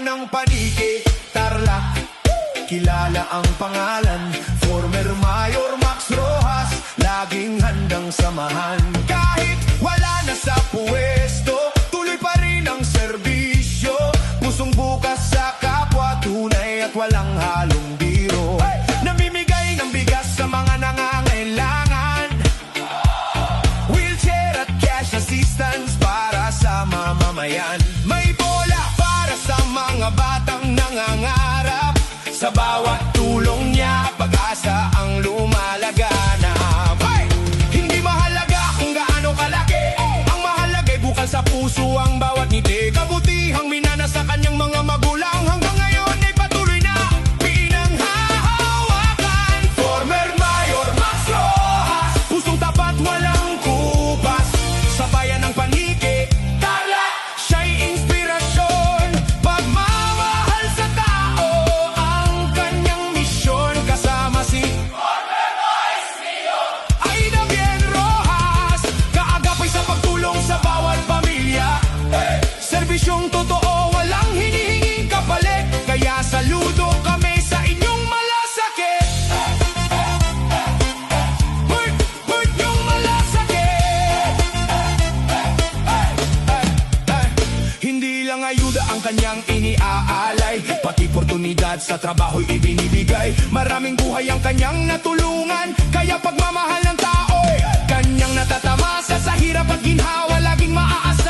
bayan ng Paniki, Tarlac, kilala ang pangalan. Former Mayor Max Rojas, laging handang samahan. Kahit wala na sa puwesto, tuloy pa rin ang serbisyo. Pusong bukas sa kapwa, tunay at walang halong biro. Namimigay ng bigas sa mga nangangailangan, wheelchair at cash assistance para sa mamamayan. May bola para sa mga batang nangangarap, sa bawat tulong niya, pag-asa ang lumalaganap. Hindi mahalaga kung gaano kalaki, ang mahalaga'y bukal sa puso ang bawat ngiti. Kabutihang minana sa kanyang mga magulang, hanggang ngayon ay patuloy na pinanghahawakan. Former Mayor Max Rojas, pusong tapat walang kupas. Sa bayan ng Paniki, Tarlac, siya'y inspirasyon. Pagmamahal sa tao ang kanyang misyon. Kasama si Former Vice Mayor Aida Bien Rojas, kaagapay sa pagtulong sa bawat pamilya. Serbisyong totoo, walang hinihinging kapalit, kaya saludo kami sa inyong malasakit. Hurt yung malasakit. Hindi lang ayuda ang kanyang iniaalay, pati oportunidad sa trabaho'y ibinibigay. Maraming buhay ang kanyang natulungan, kaya pagmamahal ng tao'y kanyang natatamasa. Sa hirap at ginhawa laging maaasa.